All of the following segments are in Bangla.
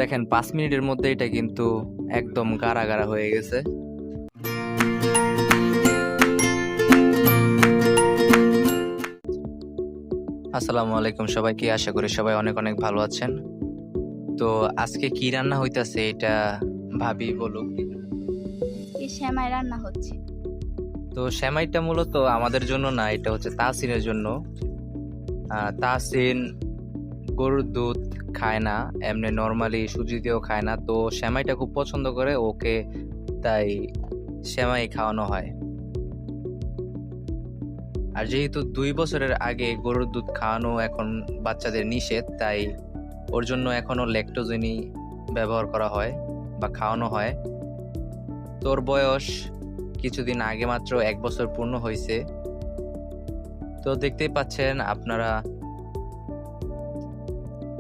দেখেন 5 মিনিটের মধ্যে এটা কিন্তু একদম গাঢ়া গাঢ়া হয়ে গেছে। আসসালামু আলাইকুম সবাইকে, আশা করি সবাই অনেক অনেক ভালো আছেন। তো আজকে কি রান্না হইতাছে এটা ভাবি বলুক। এই সেমাই রান্না হচ্ছে। তো সেমাইটা মূলত আমাদের জন্য না, এটা হচ্ছে তাহসিনের জন্য। তাহসিন গরুর দুধ খায় না, এমনি নর্মালি সুজি দিয়েও খায় না, তো সেমাইটা খুব পছন্দ করে ওকে, তাই সেমাই খাওয়ানো হয়। আর যেহেতু 2 বছরের আগে গরুর দুধ খাওয়ানো এখন বাচ্চাদের নিষেধ, তাই ওর জন্য এখনো ল্যাকটোজেনই ব্যবহার করা হয় বা খাওয়ানো হয়। তোর বয়স কিছুদিন আগে মাত্র 1 বছর পূর্ণ হয়েছে। তো দেখতেই পাচ্ছেন আপনারা,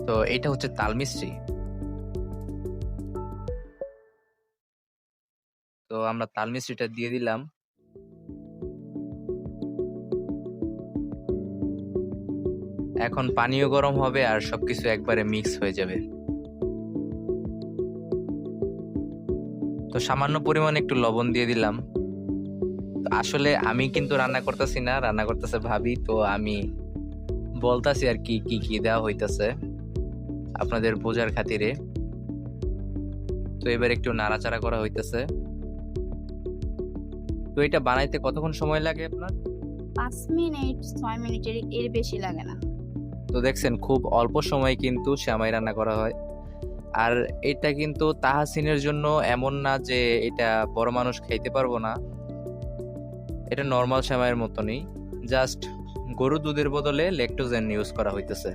তো এটা হচ্ছে তাল মিস্ত্রি। তো আমরা তাল মিস্ত্রিটা দিয়ে দিলাম। এখন পানিও গরম হবে আর সবকিছু একবারে মিক্স হয়ে যাবে। তো সামান্য পরিমাণে একটু লবণ দিয়ে দিলাম। তো আসলে আমি কিন্তু রান্না করতেছি না, রান্না করতেছে ভাবি, তো আমি বলতাছি আর কি কি কি দেওয়া হইতাছে আপনাদের বোঝার খাতিরে। তো এবার একটু নাড়াচাড়া করা হইতাছে। তো এটা বানাইতে কতক্ষণ সময় লাগে আপনার? 5 মিনিট 6 মিনিটের এর বেশি লাগে না। তো দেখছেন খুব অল্প সময় কিন্তু সেমাই রান্না করা হয়। আর এটা কিন্তু তাহসিনের জন্য এমন না যে এটা বড় মানুষ খাইতে পারবো না, এটা নর্মাল সেমাইয়ের মতনই, জাস্ট গরুর দুধের বদলে ল্যাকটোজেন ইউজ করা হইতেছে।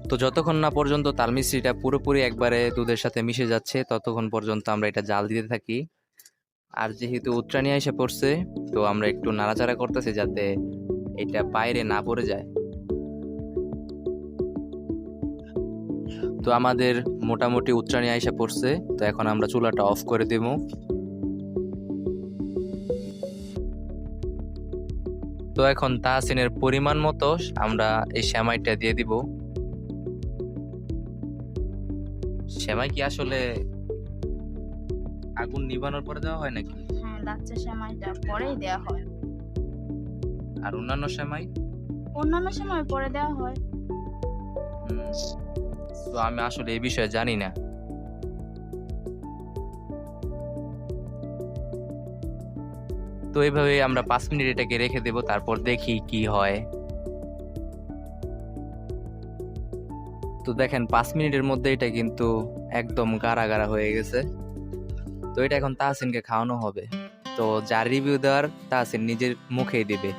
তো যতক্ষণ না পর্যন্ত তাল মিশ্রিটা পুরোপুরি একবারে দুধের সাথে মিশে যাচ্ছে ততক্ষণ পর্যন্ত আমরা এটা জাল দিতে থাকি। আর যেহেতু উতরানি এসে পড়ছে, তো আমরা একটু নাড়াচাড়া করতেছি যাতে এটা বাইরে না পড়ে যায়। তো আমাদের মোটামুটি উতরানি আইসা পড়ছে, তো এখন আমরা চুলাটা অফ করে দেব। তো এখন তাহসিনের পরিমাণ মতো আমরা এই সেমাইটা দিয়ে দিব। সেমাই কি আসলে আগুন নিভানোর পরে দেওয়া হয় নাকি? হ্যাঁ, লাচ্চা সেমাইটা পরেই দেওয়া হয়। আর অন্যান্য সেমাই? অন্যান্য সময় পরে দেওয়া হয়। তো আমি আসলে এই বিষয়ে জানি না। তো এইভাবে আমরা 5 মিনিট এটাকে রেখে দেব, তারপর দেখি কি হয়। তো দেখেন 5 মিনিটের মধ্যে এটা কিন্তু একদম গাঢ়া গাঢ়া হয়ে গেছে। তো এটা এখন তাহসিনকে খাওয়ানো হবে। তো যার রিভিউ দেওয়ার তাহসিন নিজের মুখেই দিবে।